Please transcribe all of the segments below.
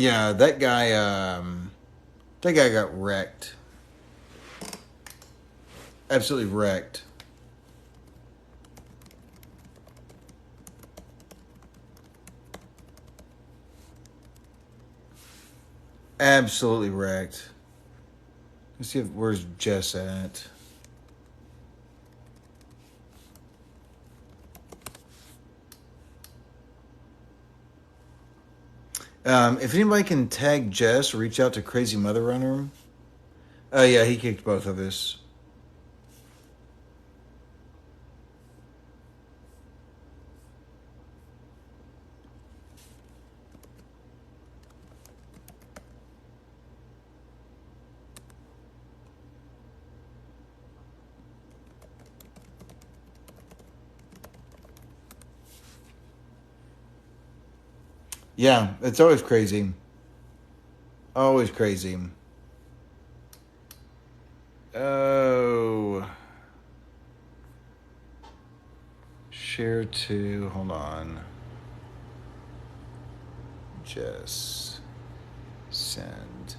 Yeah, that guy got wrecked. Absolutely wrecked. Absolutely wrecked. Let's see where's Jess at. If anybody can tag Jess or reach out to Crazy Mother Runner. Oh yeah, he kicked both of us. Yeah, it's always crazy. Always crazy. Oh, share to. Hold on. Jess. Send.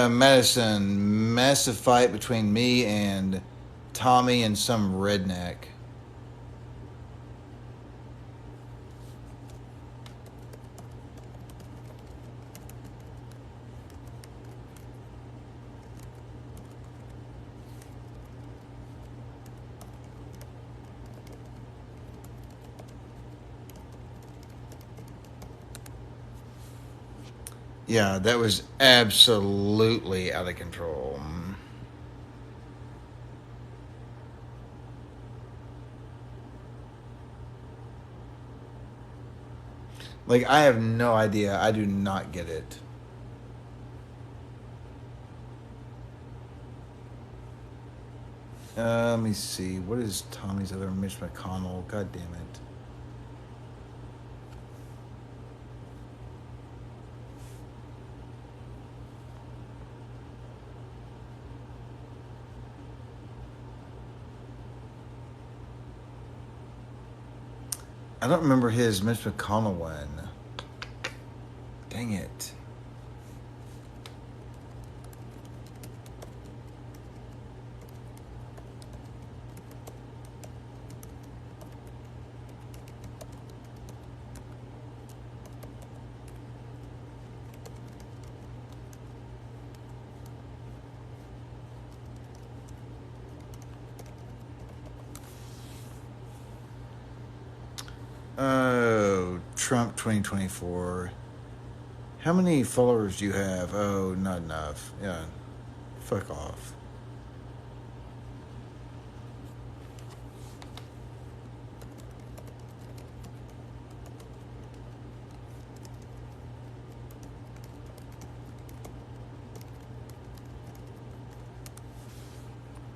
Madison, massive fight between me and Tommy and some redneck. Yeah, that was absolutely out of control. Like, I have no idea. I do not get it. Let me see. What is Tommy's other Mitch McConnell? God damn it. I don't remember his Mitch McConnell one. Dang it. Oh, Trump 2024. How many followers do you have? Oh, not enough. Yeah. Fuck off.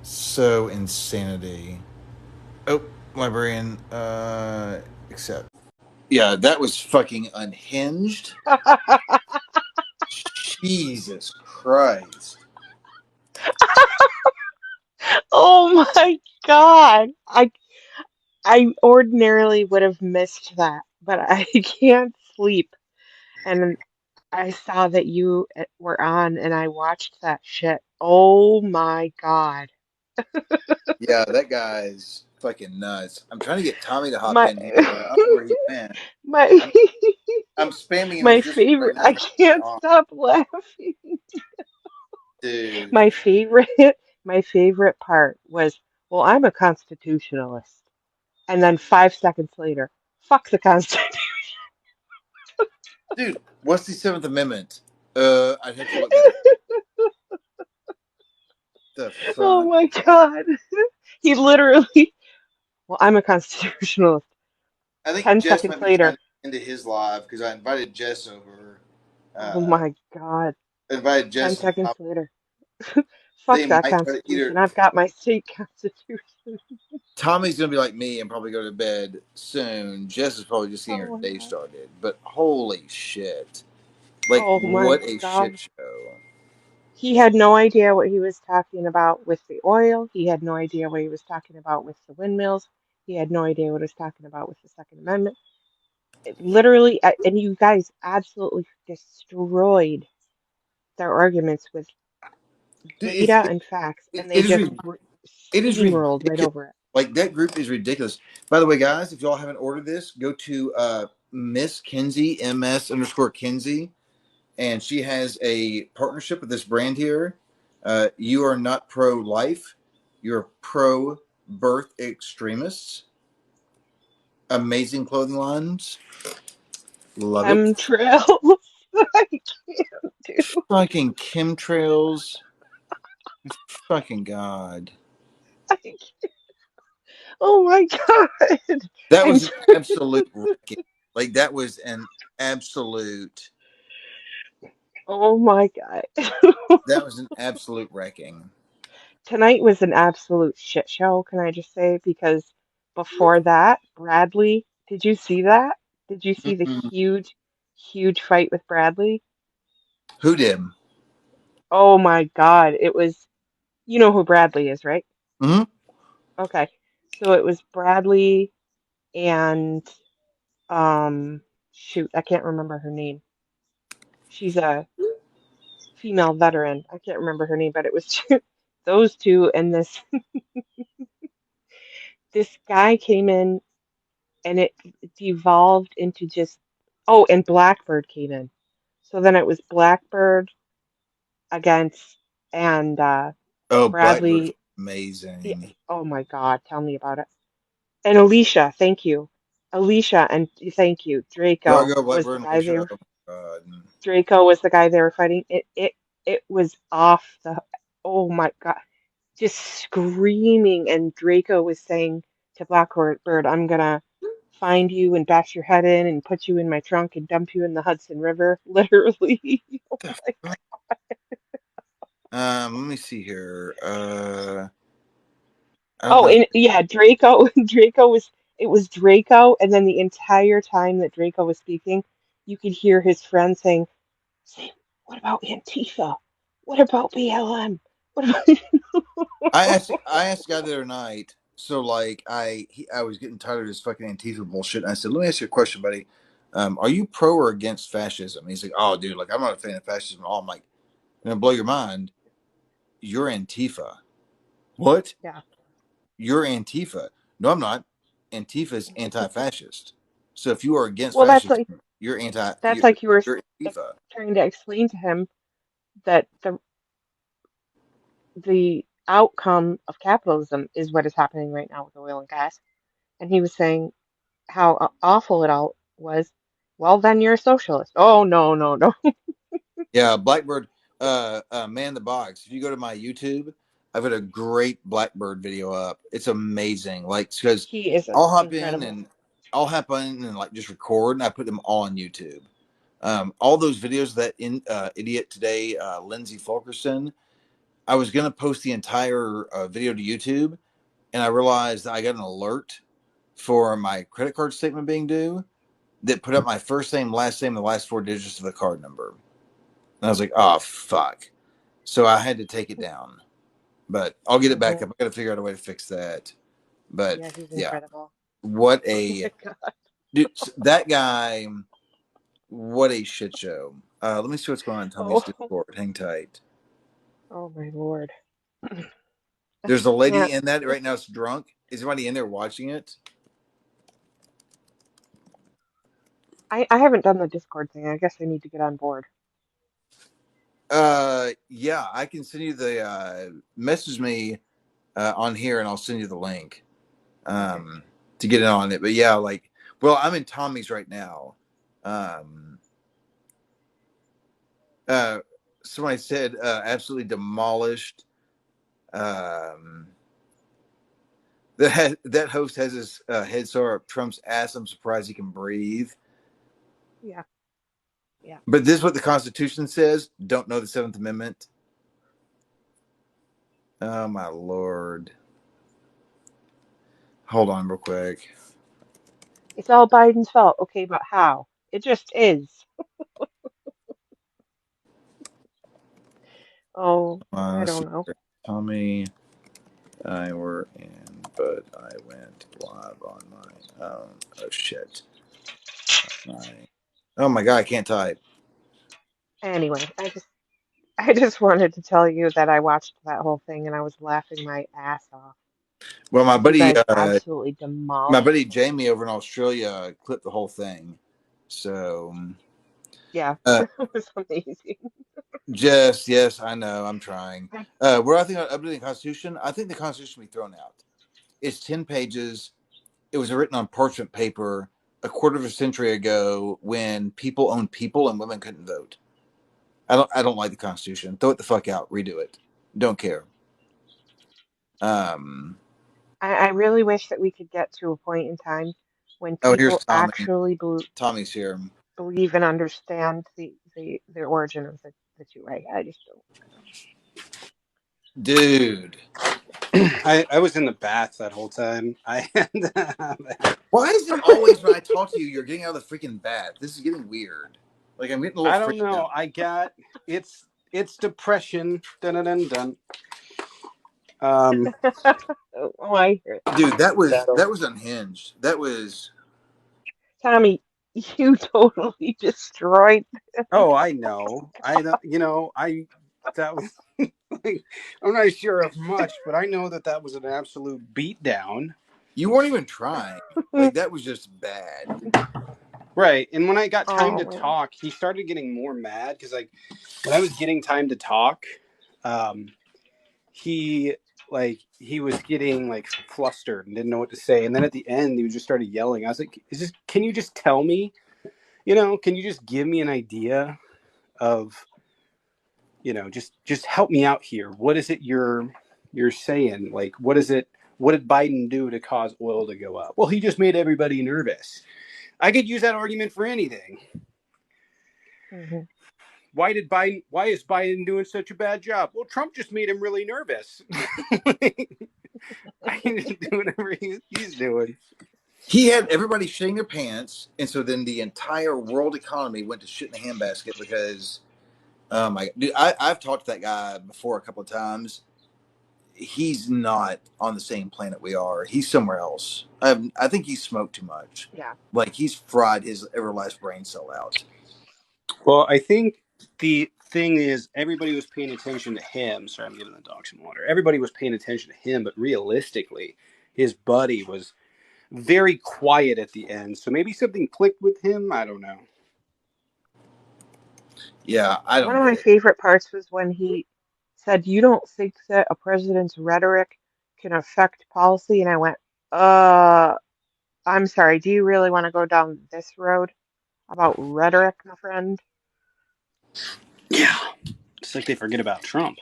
So insanity. Oh, librarian. Accept. Yeah, that was fucking unhinged. Jesus Christ. Oh my God. I ordinarily would have missed that, but I can't sleep. And I saw that you were on and I watched that shit. Oh my God. Yeah, that guy's fucking nuts. I'm trying to get Tommy to hop My in here, but I don't know where he went. my I'm I'm spamming him my as just favorite right now. I But can't oh, stop laughing. dude, My favorite my favorite part was, well, I'm a constitutionalist. And then 5 seconds later, fuck the Constitution. dude, what's the Seventh Amendment? I'd have to look that up. The Oh fuck? my God. He literally, well, I'm a constitutionalist. I think 10 Jess seconds might be trying later, to get into his live because I invited Jess over. oh Uh, my God. invited 10 Jess and seconds Tom. later, They fuck that might try to Constitution. either. I've got my state constitution. Tommy's gonna be like me and probably go to bed soon. Jess is probably just getting her Oh my day God. started. But holy shit! Like Oh my what a God. shit show! He had no idea what he was talking about with the oil. He had no idea what he was talking about with the windmills. He had no idea what he was talking about with the Second Amendment. It literally, and you guys absolutely destroyed their arguments with Dude, data and facts, and they just it is steamrolled right ridiculous. over it. Like that group is ridiculous. By the way, guys, if y'all haven't ordered this, go to Miss Kinsey, MS underscore Kinsey, and she has a partnership with this brand here. You are not pro life, you're pro birth extremists. Amazing clothing lines. Love it. Chemtrails. I can't do. Fucking chemtrails. Fucking God. I can't. Oh my God. That I'm was an sorry. absolute wrecking. Like that was an absolute. Oh my God. That was an absolute wrecking. Tonight was an absolute shit show, can I just say? Because before that, Bradley, did you see that? Did you see the Mm-mm. huge, huge fight with Bradley? Who did? Oh my God. It was, you know who Bradley is, right? Hmm. Okay. So it was Bradley and, um, shoot, I can't remember her name. She's a female veteran. I can't remember her name, but it was those two and this guy came in and it devolved into just oh, and Blackbird came in. So then it was Blackbird against and Oh, Blackbird's Bradley. Yeah, amazing. oh my God, tell me about it. And Alicia, thank you. Alicia and thank you. Go, Draco go, was the Blackbird and guy Alicia. there. Oh my God. Draco was the guy they were fighting. It was off the oh my God. Just screaming, and Draco was saying to Blackbird, "I'm gonna find you and bash your head in and put you in my trunk and dump you in the Hudson River." Literally. Oh The my- fuck? Let me see here. I don't Oh, know. and yeah, Draco. Draco was. It was Draco, and then the entire time that Draco was speaking, you could hear his friend saying, "Say, what about Antifa? What about BLM? What about?" I asked the guy the other night. So like I was getting tired of this fucking Antifa bullshit. And I said, let me ask you a question, buddy. Are you pro or against fascism? And he's like, oh, dude, like I'm not a fan of fascism at all. I'm like, gonna blow your mind. You're Antifa. What? Yeah. You're Antifa. No, I'm not. Antifa's anti-fascist. So if you are against Well, fascism, you're anti. that's like you were You're Antifa. trying to explain to him that the outcome of capitalism is what is happening right now with oil and gas. And he was saying how awful it all was. Well, then you're a socialist. Oh, no, no, no. Yeah, Blackbird. Man the box. If you go to my YouTube, I've got a great Blackbird video up. It's amazing. Like because He is I'll hop in incredible. and I'll hop in and like just record, and I put them all on YouTube. All those videos that idiot today, Lindsay Fulkerson. I was gonna post the entire video to YouTube, and I realized I got an alert for my credit card statement being due that put up my first name, and the last four digits of the card number. And I was like, oh fuck. So I had to take it down. But I'll get it back Hmm. up. I gotta figure out a way to fix that. But Yeah, he's yeah. incredible. What Oh a my God. dude, that guy, what a shit show. Let me see what's going on in Tommy's Oh, Discord. Hang tight. oh my Lord. I There's a lady can't. in that right now that's drunk. Is anybody in there watching it? I haven't done the Discord thing. I guess I need to get on board. Yeah, I can send you the message me on here and I'll send you the link Okay. um to get in on it. But yeah, like well, I'm in Tommy's right now. Um uh Somebody said absolutely demolished. Um that host has his head sore up Trump's ass. I'm surprised he can breathe. Yeah. Yeah. But this is what the Constitution says. Don't know the Seventh Amendment. Oh my lord. Hold on real quick. It's all Biden's fault. Okay, but how? It just is. Oh, I Let's see. don't know. Tommy, I were in, but I went live on my own. Oh shit! My, oh my god, I can't type. Anyway, I just wanted to tell you that I watched that whole thing and I was laughing my ass off. Well, You guys absolutely my demolished buddy it. Jamie over in Australia clipped the whole thing. So, Yeah, uh, it was amazing. Jess, yes, I know, I'm trying. Where I think updating the Constitution, I think the Constitution should be thrown out. It's 10 pages. It was written on parchment paper a quarter of a century ago when people owned people and women couldn't vote. I don't like the Constitution. Throw it the fuck out. Redo it. Don't care. Um. I really wish that we could get to a point in time when Oh, here's people Tommy. actually Tommy's here. believe and understand the origin of the two. I just don't. Dude. I was in the bath that whole time. I had Why is it always when I talk to you, you're getting out of the freaking bath? This is getting weird. Like I'm getting a little I don't freaked know. out. It's depression. Dun dun dun dun. Um. Oh, I hear it. Dude, that was unhinged. That was. Tommy, you totally destroyed. Oh, I know. I don't. That was. Like, I'm not sure of much, but I know that was an absolute beatdown. You weren't even trying. Like that was just bad. Right. And when I got time Oh to man. talk, he started getting more mad because, like, when I was getting time to talk, um, he he was getting like flustered and didn't know what to say. And then at the end, he just started yelling. I was like, "Is this? Can you just tell me? Can you just give me an idea of, just help me out here? What is it you're saying? Like, what is it? What did Biden do to cause oil to go up? Well, he just made everybody nervous. I could use that argument for anything. Hmm. Why is Biden doing such a bad job? Well, Trump just made him really nervous. I can just do whatever he's doing. He had everybody shitting their pants, and so then the entire world economy went to shit in a handbasket because, oh my, dude, I've talked to that guy before a couple of times. He's not on the same planet we are. He's somewhere else. I think he smoked too much. Yeah. Like he's fried his ever last brain cell out. Well, I think the thing is everybody was paying attention to him. Sorry, I'm giving the dog some water. Everybody was paying attention to him, but realistically, his buddy was very quiet at the end. So maybe something clicked with him. I don't know. Yeah, I One don't of get my it. favorite parts was when he said, "You don't think that a president's rhetoric can affect policy?" And I went, "Uh, I'm sorry. Do you really want to go down this road about rhetoric, my friend?" Yeah, it's like they forget about Trump.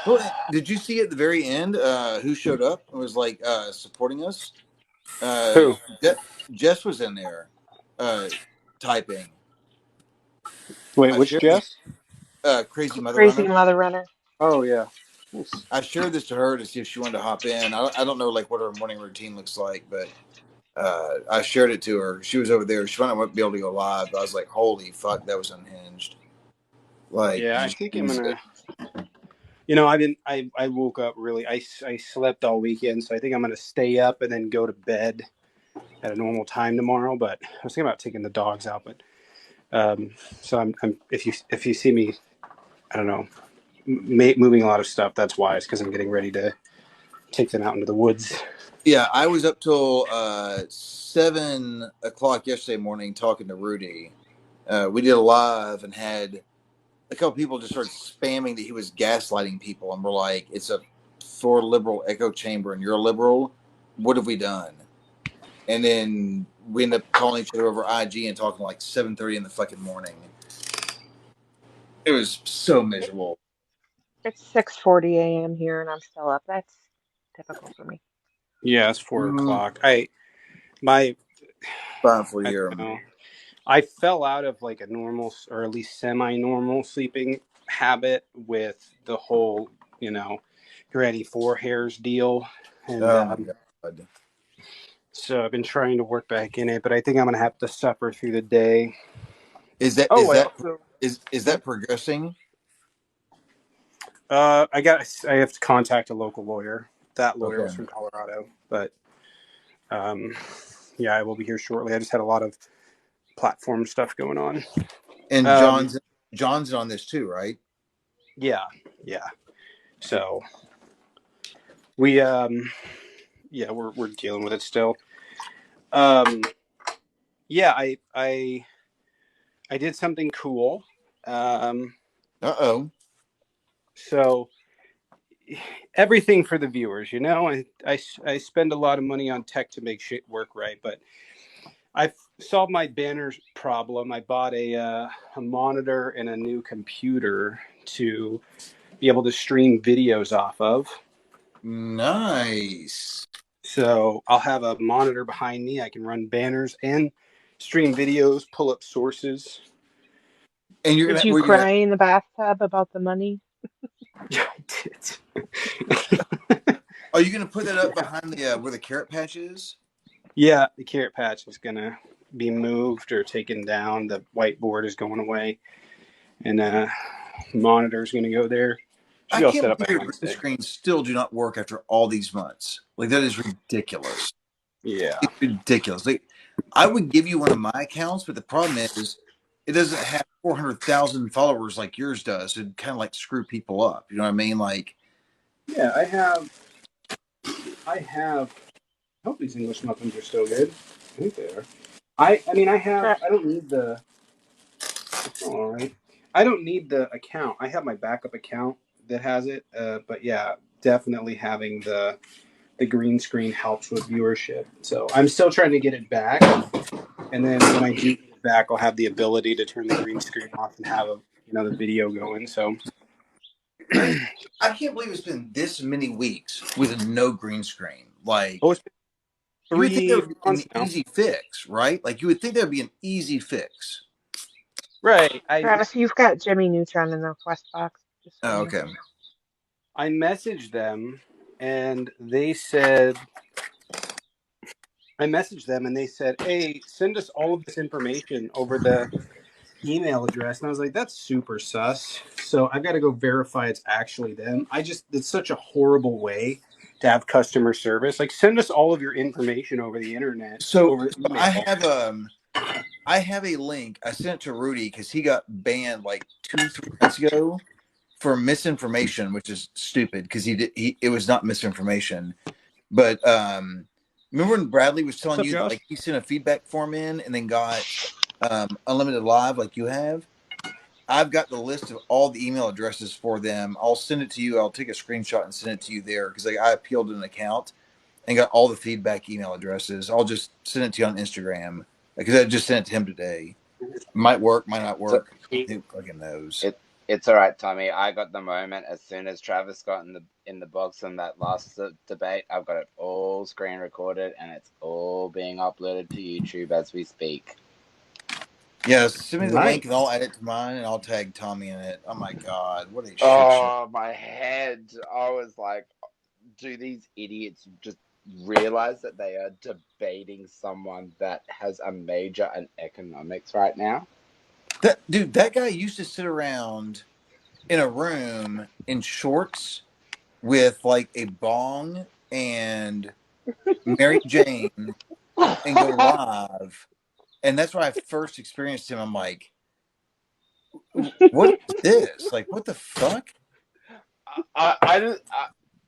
Well, did you see at the very end who showed up and was like supporting us? Uh, Who? Je- Jess was in there uh, typing. Wait, I which shared this. Jess? Crazy Mother Crazy Runner. mother runner. Oh yeah. Nice. I shared this to her to see if she wanted to hop in. I don't know like what her morning routine looks like, but I shared it to her. She was over there. She found out I wouldn't be able to go live. But I was like, holy fuck, that was unhinged. Like, Yeah, I think I'm Jesus. gonna. I woke up really. I slept all weekend, so I think I'm gonna stay up and then go to bed at a normal time tomorrow. But I was thinking about taking the dogs out, but um, so I'm if you see me, I don't know, moving a lot of stuff. That's why. It's because I'm getting ready to take them out into the woods. Yeah, I was up till 7 o'clock yesterday morning talking to Rudy. We did a live and had a couple people just started spamming that he was gaslighting people, and we're like, "It's a for liberal echo chamber, and you're a liberal. What have we done?" And then we end up calling each other over IG and talking like 7:30 in the fucking morning. It was so miserable. It's 6:40 a.m. here and I'm still up. That's typical for me. Yeah, it's 4 Mm, o'clock. My fine for I you. don't know. I fell out of like a normal or at least semi-normal sleeping habit with the whole, Granny Four Hairs deal, and Oh my god. so I've been trying to work back in it, but I think I'm gonna have to suffer through the day. Is that Oh, is I that also is what? that progressing? I have to contact a local lawyer. That lawyer Okay. was from Colorado, but um, yeah, I will be here shortly. I just had a lot of platform stuff going on. And Um, John's on this too, right? yeah, yeah. So we yeah, we're dealing with it still. Um, yeah, I did something cool. Um, Uh-oh. so everything for the viewers, you know. I spend a lot of money on tech to make shit work right, but I've solved my banners problem. I bought a monitor and a new computer to be able to stream videos off of. Nice. So I'll have a monitor behind me. I can run banners and stream videos, pull up sources. And Did you were you gonna cry in the bathtub about the money? Yeah, I did. are you gonna put that up behind the where the carrot patch is? Yeah, the carrot patch is gonna be moved or taken down. The whiteboard is going away, and monitor is gonna go there. Should I be all can't set up believe by your green Wednesday. screens still do not work after all these months. Like that is ridiculous. Yeah. It's ridiculous. Like I would give you one of my accounts, but the problem is it doesn't have 400,000 followers like yours does. It kind of like screw people up. You know what I mean? Like Yeah, I hope these English muffins are still good. I think they are. I mean, Tra- I don't need the, oh, all right. I don't need the account. I have my backup account that has it. But yeah, definitely having the green screen helps with viewership. So I'm still trying to get it back. And then when I do get it back, I'll have the ability to turn the green screen off and have the video going. So I can't believe it's been this many weeks with no green screen. oh, Like it's been you would think that 3 would be an months now. easy fix, right? Like you would think that would be an easy fix. Right. Travis, you've got Jimmy Neutron in the request box, just so Oh, you know. okay. I messaged them and they said, hey, send us all of this information over the email address. And I was like, that's super sus. So I've got to go verify it's actually them. It's such a horrible way to have customer service. Like, send us all of your information over the internet, So, over so email. I have a link I sent to Rudy because he got banned like 2 3 months ago for misinformation, which is stupid because he it was not misinformation. But remember when Bradley was What's telling up, you that Josh? like he sent a feedback form in and then got unlimited live like you have? I've got the list of all the email addresses for them. I'll send it to you. I'll take a screenshot and send it to you there because like, I appealed an account and got all the feedback email addresses. I'll just send it to you on Instagram because I just sent it to him today. Might work, might not So work. Who fucking knows? it's all right, Tommy. I got the moment as soon as Travis got in the box in that last debate. I've got it all screen recorded and it's all being uploaded to YouTube as we speak. Yeah, send me the Nice. link and I'll add it to mine and I'll tag Tommy in it. Oh my god, what a shit show! Oh, my head! I was like, do these idiots just realize that they are debating someone that has a major in economics right now? That dude, that guy used to sit around in a room in shorts with like a bong and Mary Jane and go live. And that's when I first experienced him. I'm like, what is this? Like, what the fuck?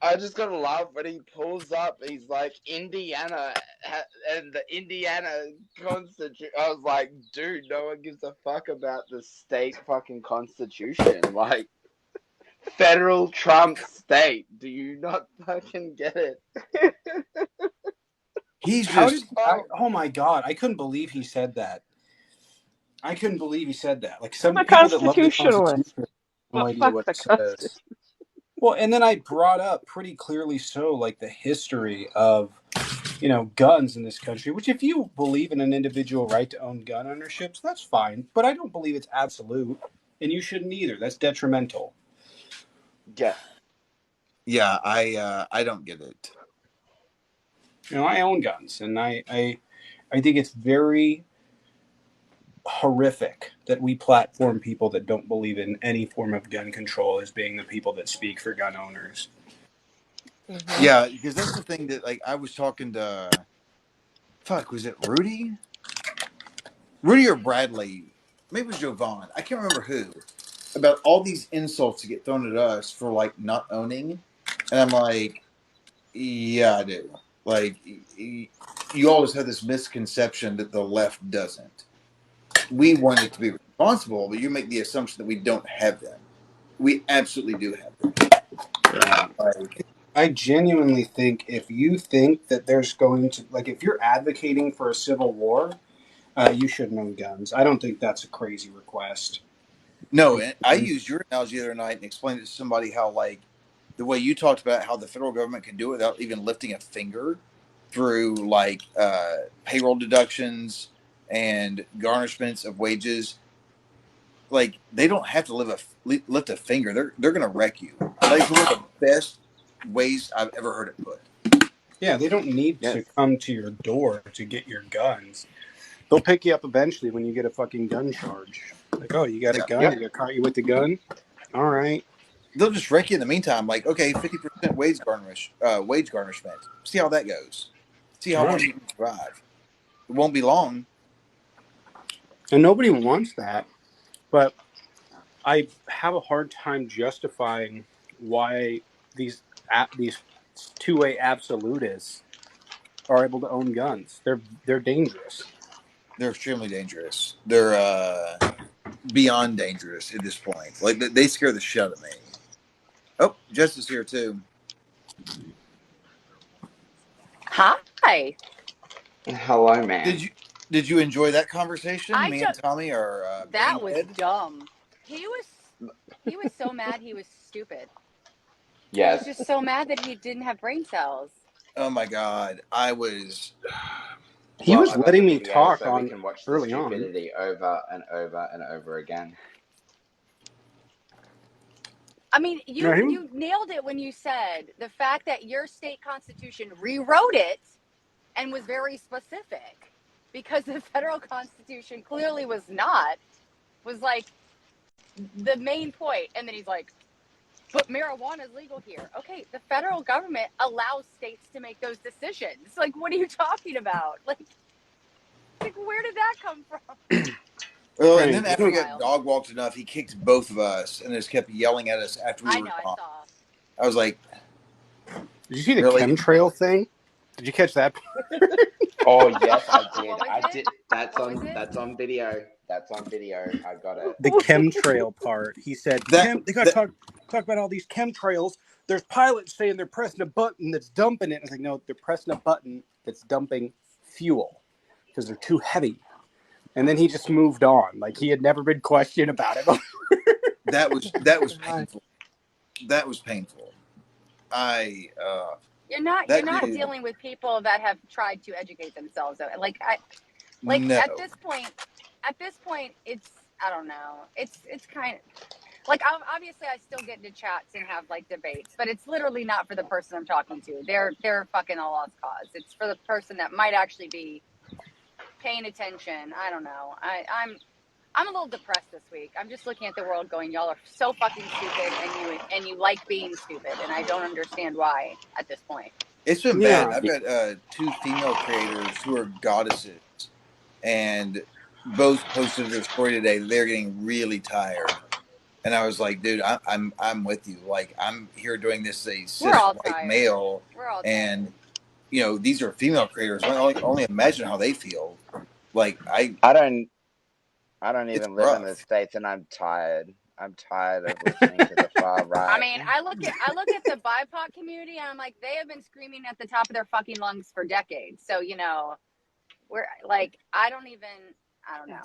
I just gotta laugh when he pulls up. He's like Indiana and the Indiana Constitution. I was like, dude, no one gives a fuck about the state fucking constitution. Like federal Trump state. Do you not fucking get it? He's How did just Oh, oh my God, I couldn't believe he said that. I couldn't believe he said that. Like I'm some a people that love the constitutionalist, Constitution have no but idea fuck what the it says. Constitution. Well, and then I brought up pretty clearly so like the history of guns in this country, which if you believe in an individual right to own gun ownerships, that's fine. But I don't believe it's absolute, and you shouldn't either. That's detrimental. yeah. yeah. I don't get it. I own guns, and I think it's very horrific that we platform people that don't believe in any form of gun control as being the people that speak for gun owners. Mm-hmm. Yeah, because that's the thing that like I was talking to. Fuck, was it Rudy? Rudy or Bradley? Maybe it was Jovan. I can't remember who. About all these insults that get thrown at us for like not owning, and I'm like, yeah, I do. Like, you always have this misconception that the left doesn't. We want it to be responsible, but you make the assumption that we don't have them. We absolutely do have them. Yeah. Like, I genuinely think if you think that there's going to, like, if you're advocating for a civil war, you shouldn't own guns. I don't think that's a crazy request. no, and I used your analogy the other night and explained it to somebody how, like, the way you talked about how the federal government can do it without even lifting a finger through, like, payroll deductions and garnishments of wages. Like, they don't have to lift a finger. They're going to wreck you. Like, it's one of the best ways I've ever heard it put. Yeah, they don't need Yes. to come to your door to get your guns. They'll pick you up eventually when you get a fucking gun charge. Like, oh, you got a Yeah. gun? Yep. They got caught you with the gun? All right. They'll just wreck you in the meantime. Like, okay, 50% wage garnishment. See how that goes. See how All long right. you can survive. It won't be long. And nobody wants that. But I have a hard time justifying why these two-way absolutists are able to own guns. They're dangerous. They're extremely dangerous. They're beyond dangerous at this point. Like, they scare the shit out of me. Oh, Jess is here too. Hi. Hello, man. Did you enjoy that conversation? I Me and just Tommy are that brain was dead. dumb. He was so mad he was stupid. He was Yes. just so mad that he didn't have brain cells. Oh my god, I was. He Well, was I've got the letting me video talk so we on can watch the early on. stupidity over and over and over again. I mean, No, you nailed it when you said the fact that your state constitution rewrote it and was very specific because the federal constitution clearly was not, was like the main point. And then he's like, but marijuana is legal here. Okay, the federal government allows states to make those decisions. Like, what are you talking about? Like where did that come from? well, and right. then It was after we got wild. dog walked enough, he kicked both of us and just kept yelling at us after we I were know, I gone. saw. I was like, Did you see the really? chemtrail thing? Did you catch that? Oh yes, I did. What was I it? did. That's What was on. it? That's on video. That's on video. I got it. The chemtrail part. He said, That they got to talk about all these chemtrails. There's pilots saying they're pressing a button that's dumping it. I was like, no, they're pressing a button that's dumping fuel because they're too heavy. And then he just moved on. Like he had never been questioned about it. that was God. painful. That was painful. You're not That dude. dealing with people that have tried to educate themselves. Like No, at this point it's, I don't know. It's kind of like, obviously I still get into chats and have like debates, but it's literally not for the person I'm talking to. They're fucking a lost cause. It's for the person that might actually be paying attention. I don't know. I'm a little depressed this week. I'm just looking at the world going, y'all are so fucking stupid, and you like being stupid, and I don't understand why at this point. it's been bad. Yeah. I've got two female creators who are goddesses, and both posted their story today. They're getting really tired, and I was like, dude, I'm with you. Like, I'm here doing this as a We're cis all white tired. male, We're all and tired. these are female creators. I only imagine how they feel. Like, I don't it's even live in the rough. States, and I'm tired. I'm tired of listening to the far right. I mean, I look at the BIPOC community, and I'm like, they have been screaming at the top of their fucking lungs for decades. So we're like, I don't know.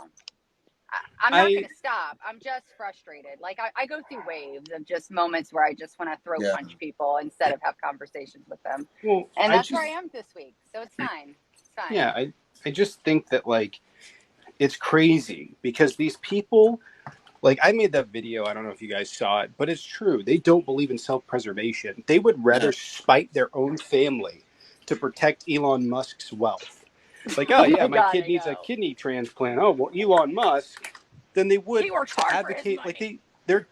I'm not going to stop. I'm just frustrated. Like I go through waves of just moments where I just want to throw punch people instead of have conversations with them. Well, And that's where I am this week. So it's fine. It's fine. Yeah, I just think that like it's crazy because these people, like I made that video, I don't know if you guys saw it, but it's true. They don't believe in self-preservation. They would rather spite their own family to protect Elon Musk's wealth. Like, oh yeah, my God, kid needs a kidney transplant. Oh, well, Elon Musk, than they would He works to hard for his advocate. Like money. they're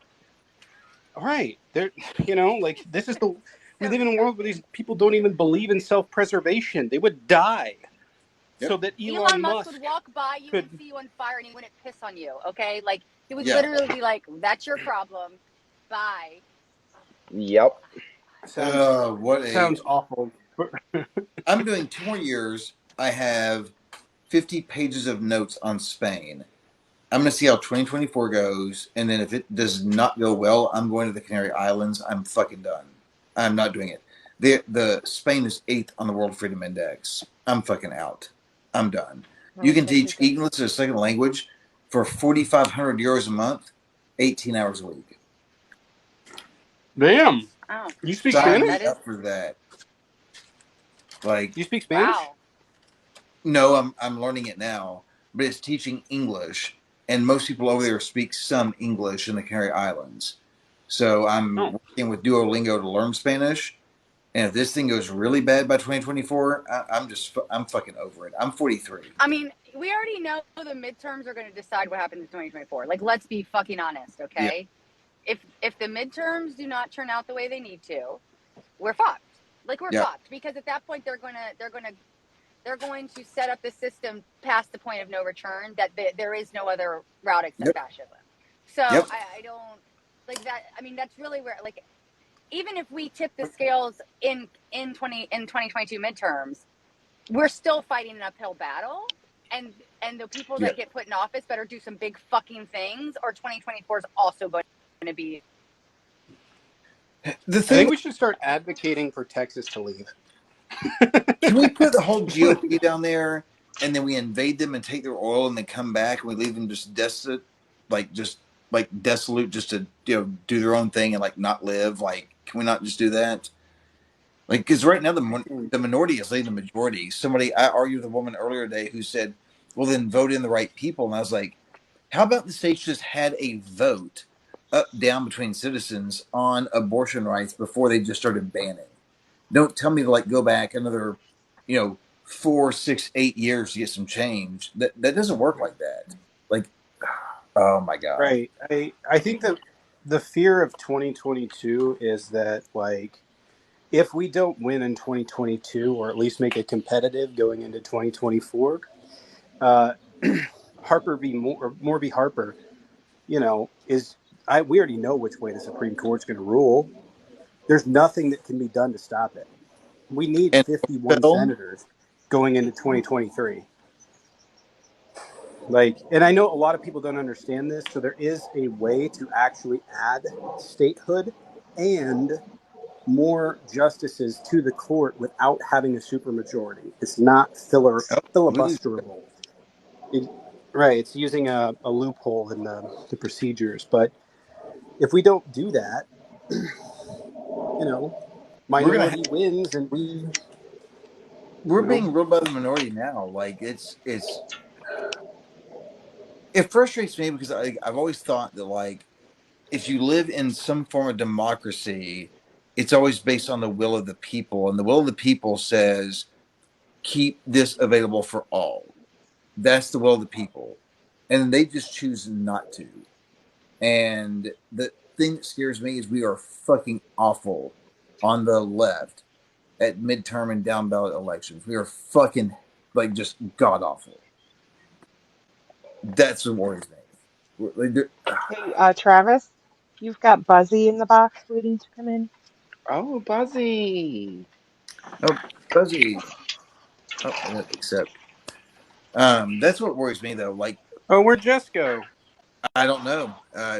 right. They're like this is the we So live in a world where these people don't even believe in self-preservation. They would die Yep. so that Elon Elon Musk would Musk walk by you and could. see you on fire and he wouldn't piss on you, okay? Like he would Yeah. literally be like, "That's your problem. Bye." Yep. What a. Sounds awful. I'm doing 2 more years. I have 50 pages of notes on Spain. I'm going to see how 2024 goes, and then if it does not go well, I'm going to the Canary Islands. I'm fucking done. I'm not doing it. The Spain is 8th on the World Freedom Index. I'm fucking out. I'm done. You Oh, can this is teach it. English as a second language for 4,500 euros a month, 18 hours a week. Damn. Oh, You speak yeah, Sign Spanish? me that is up for that. Like, You speak Spanish? wow. no, I'm learning it now, but it's teaching English, and most people over there speak some English in the Canary Islands. So I'm Oh, working with Duolingo to learn Spanish. And if this thing goes really bad by 2024, I'm fucking over it. I'm 43. I mean, we already know the midterms are going to decide what happens in 2024. Like, let's be fucking honest, Yep. okay? If the midterms do not turn out the way they need to, we're fucked. Like we're Yep. fucked because at that point they're going to set up the system past the point of no return that there is no other route except Yep. fascism. So Yep. I don't like that. I mean, that's really where like even if we tip the scales in 2022 midterms, we're still fighting an uphill battle. And the people that Yep. get put in office better do some big fucking things, or 2024 is also going to be. The I think thing, we should start advocating for Texas to leave. can we put the whole GOP down there and then we invade them and take their oil and then come back and we leave them just desolate, just like desolate, just to do their own thing and like not live? Like, can we not just do that? Like, because right now the minority is leading the majority. I argued with a woman earlier today who said, "Well, then vote in the right people." And I was like, "How about the states just had a vote up down between citizens on abortion rights before they just started banning? Don't tell me to like go back another, 4, 6, 8 years to get some change. That doesn't work like that. Like, oh my god, Right. I think that the fear of 2022 is that like if we don't win in 2022 or at least make it competitive going into 2024, uh, Harper v. Moore v. Harper, is we already know which way the Supreme Court's going to rule. There's nothing that can be done to stop it. We need and 51 Phil, senators going into 2023. Like, and I know a lot of people don't understand this, so there is a way to actually add statehood and more justices to the court without having a supermajority. It's not oh, we filibusterable. It, right, it's using a loophole in the procedures. But if we don't do that, we're gonna minority wins, and we're you know, being ruled by the minority now. Like it frustrates me because I've always thought that like if you live in some form of democracy, it's always based on the will of the people, and the will of the people says keep this available for all. That's the will of the people, and they just choose not to. And the thing that scares me is we are fucking awful on the left at midterm and down ballot elections. We are fucking like just god awful. That's what worries me. Hey, Travis, you've got Buzzy in the box waiting to come in. Oh, Buzzy. Oh, fuzzy. Oh, accept. That's what worries me though. Like, oh, where'd Jess go? I don't know.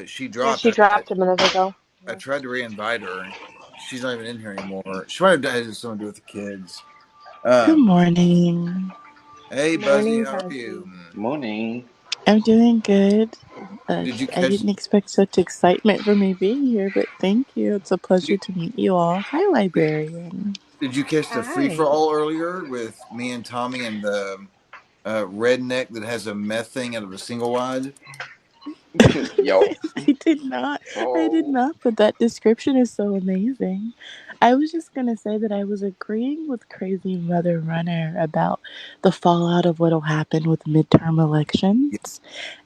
She Yeah, dropped. she dropped a minute ago. I Yeah. tried to re-invite her. She's not even in here anymore. She might have had something to do with the kids. Good Um, morning. hey, Buzzy, Morning, how are you? Buzzy. Morning. I'm doing good. Did you I catch? didn't expect such excitement for me being here, but thank you. It's a pleasure Did, to meet you all. Hi, librarian. did you catch the free for Hi. all earlier with me and Tommy and the redneck that has a meth thing out of a single wide? Yup. I did not. I did Oh. not, but that description is so amazing. I was just gonna say that I was agreeing with Crazy Mother Runner about the fallout of what'll happen with midterm Yeah. elections.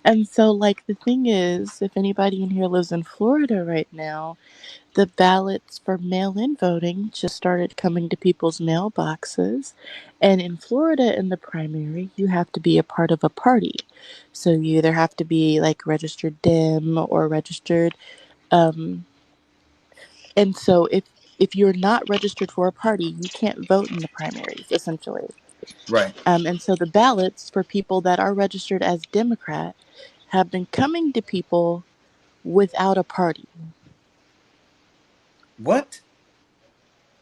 And so, like, the thing is, if anybody in here lives in Florida right now, the ballots for mail in voting just started coming to people's mailboxes. And in Florida, in the primary, you have to be a part of a party. So you either have to be like registered Dem or registered. Um, and so if you're not registered for a party, you can't vote in the primaries, essentially. Right. And so the ballots for people that are registered as Democrat have been coming to people without a party. What?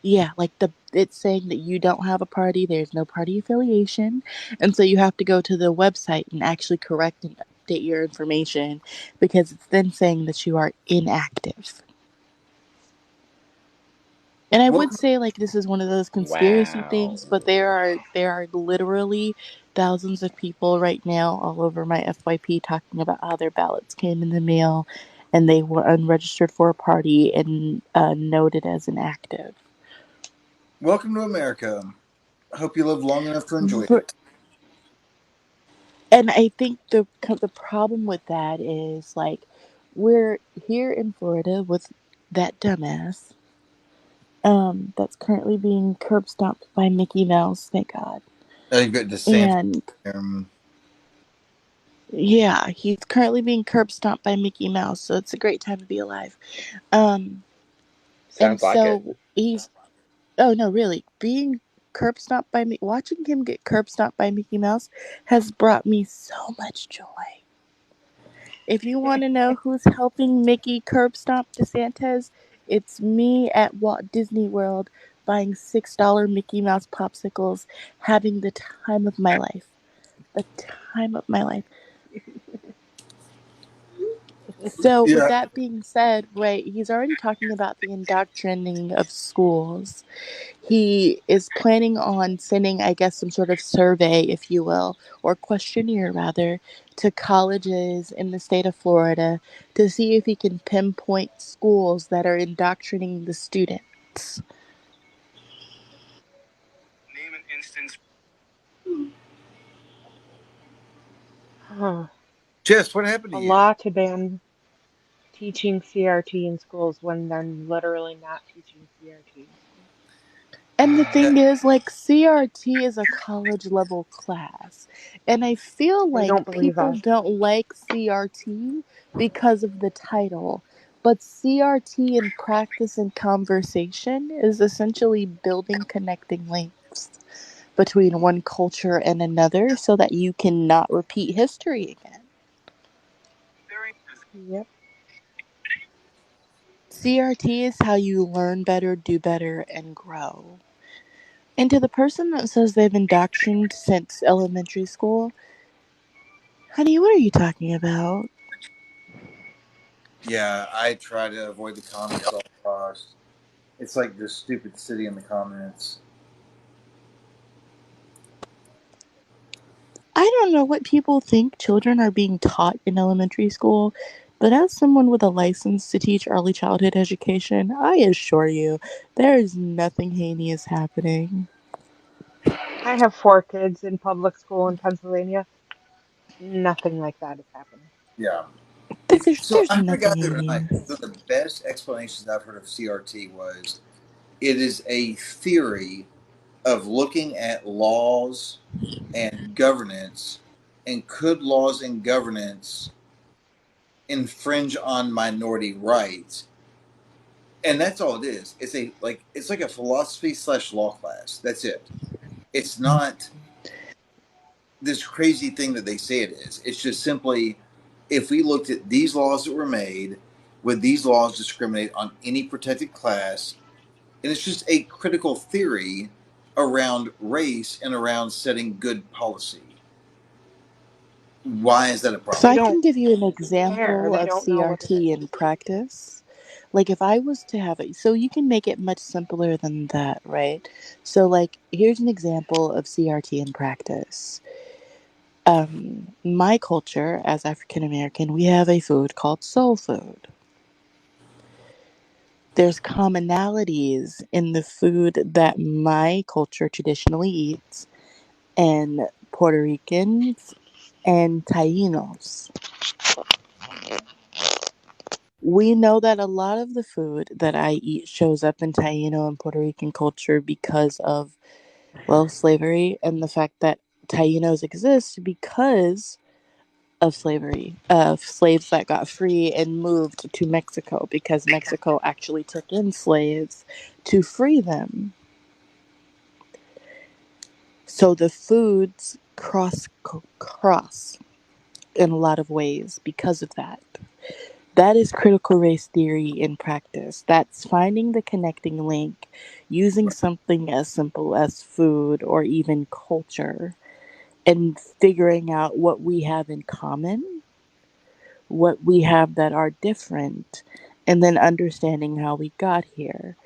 Yeah, like the it's saying that you don't have a party, there's no party affiliation, and so you have to go to the website and actually correct and update your information because it's then saying that you are inactive. And I would Welcome. say like this is one of those conspiracy Wow. things, but there are literally thousands of people right now all over my FYP talking about how their ballots came in the mail and they were unregistered for a party and noted as inactive. Welcome to America. I hope you live long enough to enjoy R- it. And I think the problem with that is like we're here in Florida with that dumbass that's currently being curb stomped by Mickey Mouse, thank God. You've got DeSantis. And Um, yeah, he's currently being curb stomped by Mickey Mouse, so it's a great time to be alive. Um, and Sounds like it. so he's oh no, really, being curb stomped by me, watching him get curb stomped by Mickey Mouse has brought me so much joy. If you want to know who's helping Mickey curb stomp DeSantis, it's me at Walt Disney World buying $6 Mickey Mouse popsicles, having the time of my life. The time of my life. So, with yeah. that being said, right, he's already talking about the indoctrinating of schools. He is planning on sending, I guess, some sort of survey, if you will, or questionnaire rather, to colleges in the state of Florida to see if he can pinpoint schools that are indoctrinating the students. Name an instance. Huh. Jess, what happened to A you? law to ban teaching CRT in schools when they're literally not teaching CRT in schools. And the Uh, thing is, like, CRT is a college level class. And I feel I like don't believe people that. don't like CRT because of the title. But CRT in practice and conversation is essentially building connecting links between one culture and another so that you cannot repeat history again. Yep. CRT is how you learn better, do better, and grow. And to the person that says they've indoctrinated since elementary school, honey, what are you talking about? yeah, I try to avoid the comments at all costs. It's like this stupid city in the comments. I don't know what people think children are being taught in elementary school, but as someone with a license to teach early childhood education, I assure you, there is nothing heinous happening. I have 4 kids in public school in Pennsylvania. Nothing like that is happening. Yeah. So There's I heard a guy nothing the other night. heinous. One of the best explanations I've heard of CRT was it is a theory of looking at laws and governance, and could laws and governance infringe on minority rights? And that's all it is. It's like a philosophy slash law class. That's it. It's not this crazy thing that they say it is. It's just simply if we looked at these laws that were made, would these laws discriminate on any protected class? And it's just a critical theory around race and around setting good policy. Why is that a So They problem? I don't can give you an care. example They of don't know what it is. CRT in practice. Like if I was to have it, so you can make it much simpler than that, right? So like here's an example of CRT in practice. My culture as African American, we have a food called soul food. There's commonalities in the food that my culture traditionally eats and Puerto Ricans and Tainos. We know that a lot of the food that I eat shows up in Taino and Puerto Rican culture because of, well, slavery and the fact that Tainos exist because of slavery, of slaves that got free and moved to Mexico because Mexico actually took in slaves to free them. So the foods cross in a lot of ways because of that. That is critical race theory in practice. That's finding the connecting link using something as simple as food or even culture and figuring out what we have in common, what we have that are different, and then understanding how we got here.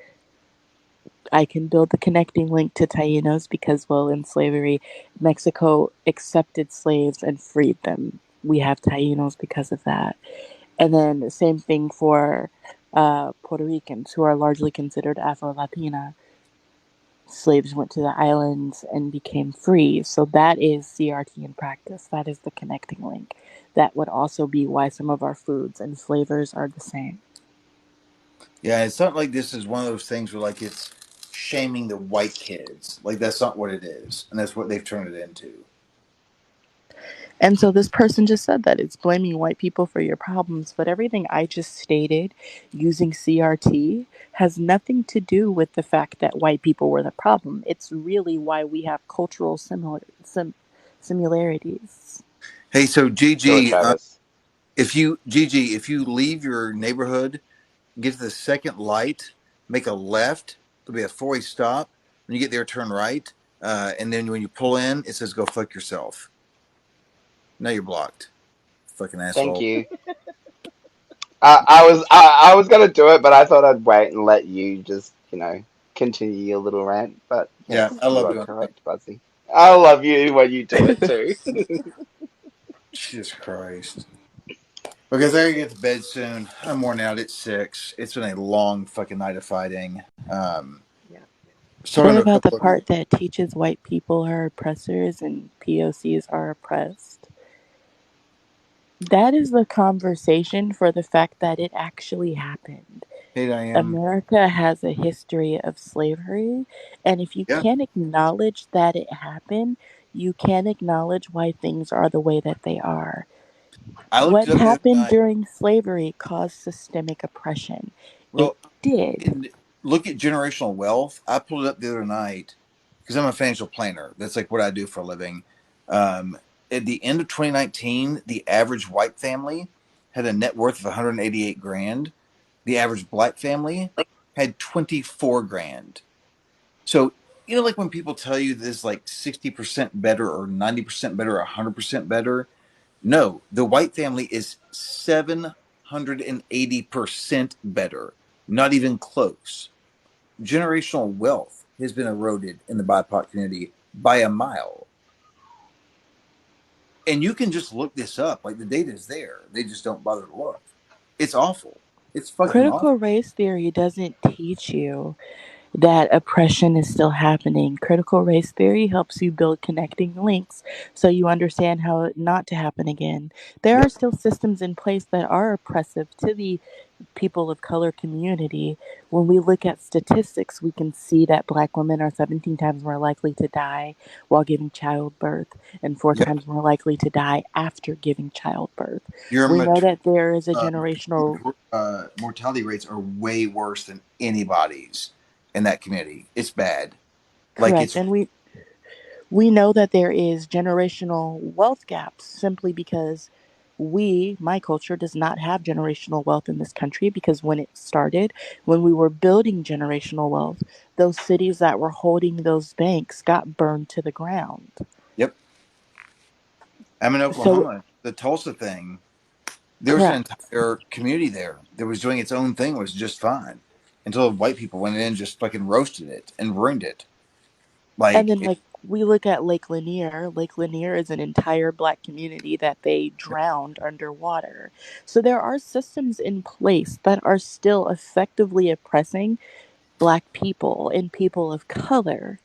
I can build the connecting link to Tainos because, well, in slavery, Mexico accepted slaves and freed them. We have Tainos because of that. And then the same thing for Puerto Ricans, who are largely considered Afro Latina. Slaves went to the islands and became free. So that is CRT in practice. That is the connecting link. That would also be why some of our foods and flavors are the same. Yeah, it's not like this is one of those things where like it's shaming the white kids. Like that's not what it is, and that's what they've turned it into. And so this person just said that it's blaming white people for your problems, but everything I just stated using CRT has nothing to do with the fact that white people were the problem. It's really why we have cultural similarities. Hey, so Sure, GG, Travis. if you leave your neighborhood, get to the second light, make a left. There'll be a four-way stop. When you get there, turn right, and then when you pull in, it says "Go fuck yourself." Now you're blocked, fucking Thank asshole. you. I was gonna do it, but I thought I'd wait and let you just continue your little rant. But Yeah, yes, I you love are doing it. correct, Buzzy. I love you when you do it too. Jesus Christ. Because I gotta get to bed soon. I'm worn out. It's 6. It's been a long fucking night of fighting. Yeah. Started What on a about the couple of. part that teaches white people are oppressors and POCs are oppressed? That is the conversation for the fact that it actually happened. Hey, Diane. America has a history of slavery, and if you Yeah, can't acknowledge that it happened, you can't acknowledge why things are the way that they are. I looked What it up the other happened night. during slavery caused systemic oppression. It Well, did. and look at generational wealth. I pulled it up the other night because I'm a financial planner. That's like what I do for a living. Um, at the end of 2019, the average white family had a net worth of 188 grand. The average black family had 24 grand. So, like when people tell you this like 60% better or 90% better or 100% better, no, the white family is 780% better. Not even close. Generational wealth has been eroded in the BIPOC community by a mile. And you can just look this up. Like the data is there. They just don't bother to look. It's awful. It's fucking awful. Critical race theory doesn't teach you that oppression is still happening. Critical race theory helps you build connecting links so you understand how it not to happen again. There are Yep. still systems in place that are oppressive to the people of color community. When we look at statistics, we can see that black women are 17 times more likely to die while giving childbirth and 4 Yep. times more likely to die after giving childbirth. Your We know that there is a uh, generational mortality rates are way worse than anybody's in that community. It's bad. Like correct, it's and we know that there is generational wealth gaps simply because my culture does not have generational wealth in this country because when it started, when we were building generational wealth, those cities that were holding those banks got burned to the ground. yep. I'm in So, Oklahoma. The Tulsa thing, there was an correct. entire community there that was doing its own thing, was just fine until white people went in and just fucking roasted it and ruined it. And Like then, it, like, we look at Lake Lanier. Lake Lanier is an entire black community that they drowned underwater. So there are systems in place that are still effectively oppressing black people and people of color.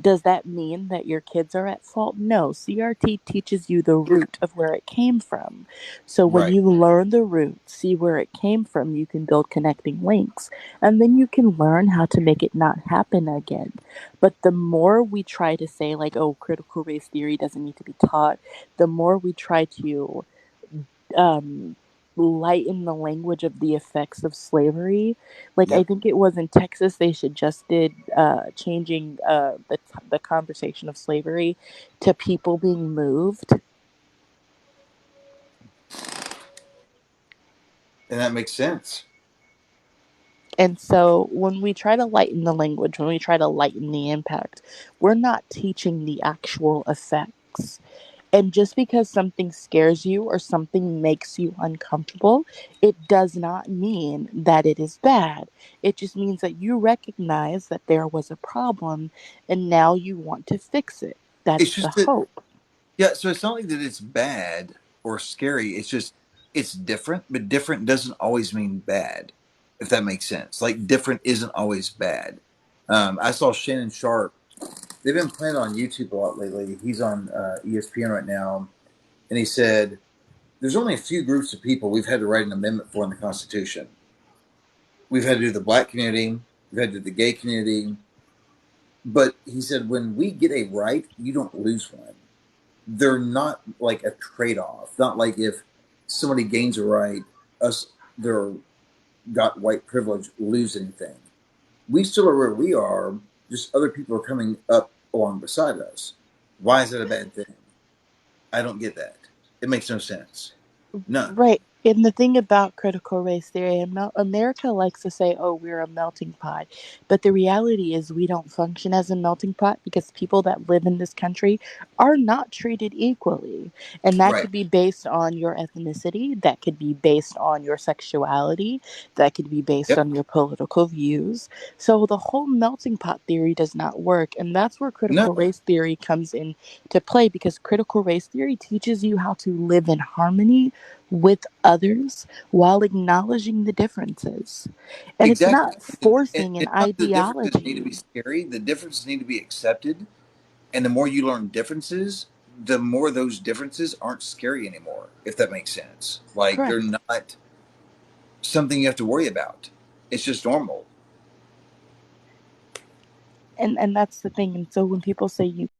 Does that mean that your kids are at fault? No. CRT teaches you the root of where it came from. So when Right. you learn the root, see where it came from, you can build connecting links. And then you can learn how to make it not happen again. But the more we try to say, like, oh, critical race theory doesn't need to be taught, the more we try to um, lighten the language of the effects of slavery. Like I Yep. think it was in Texas they suggested changing the conversation of slavery to people being moved. And that makes sense. And so when we try to lighten the language, when we try to lighten the impact, we're not teaching the actual effects. And just because something scares you or something makes you uncomfortable, it does not mean that it is bad. It just means that you recognize that there was a problem and now you want to fix it. It's That's the just that, hope. yeah. So it's not like that it's bad or scary. It's just it's different, but different doesn't always mean bad. If that makes sense, like different isn't always bad. I saw Shannon Sharp. They've been playing on YouTube a lot lately. He's on ESPN right now, and he said there's only a few groups of people we've had to write an amendment for in the Constitution. We've had to do the black community, we've had to do the gay community, but he said when we get a right, you don't lose one. They're not like a trade off. Not like if somebody gains a right, us they're got white privilege lose anything. We still are where we are, just other people are coming up along beside us. Why is that a bad thing? I don't get that. It makes no sense. None. Right. And the thing about critical race theory, America likes to say, oh, we're a melting pot. But the reality is, we don't function as a melting pot because people that live in this country are not treated equally. And that Right. could be based on your ethnicity, that could be based on your sexuality, that could be based Yep. on your political views. So the whole melting pot theory does not work. And that's where No. critical race theory comes in to play because critical race theory teaches you how to live in harmony with others while acknowledging the differences. And it's Exactly. not forcing an And not the differences need to be ideology. scary. The differences need to be accepted. And the more you learn differences, the more those differences aren't scary anymore, if that makes sense. Like they're Correct. not something you have to worry about. It's just normal. And that's the thing. And so when people say you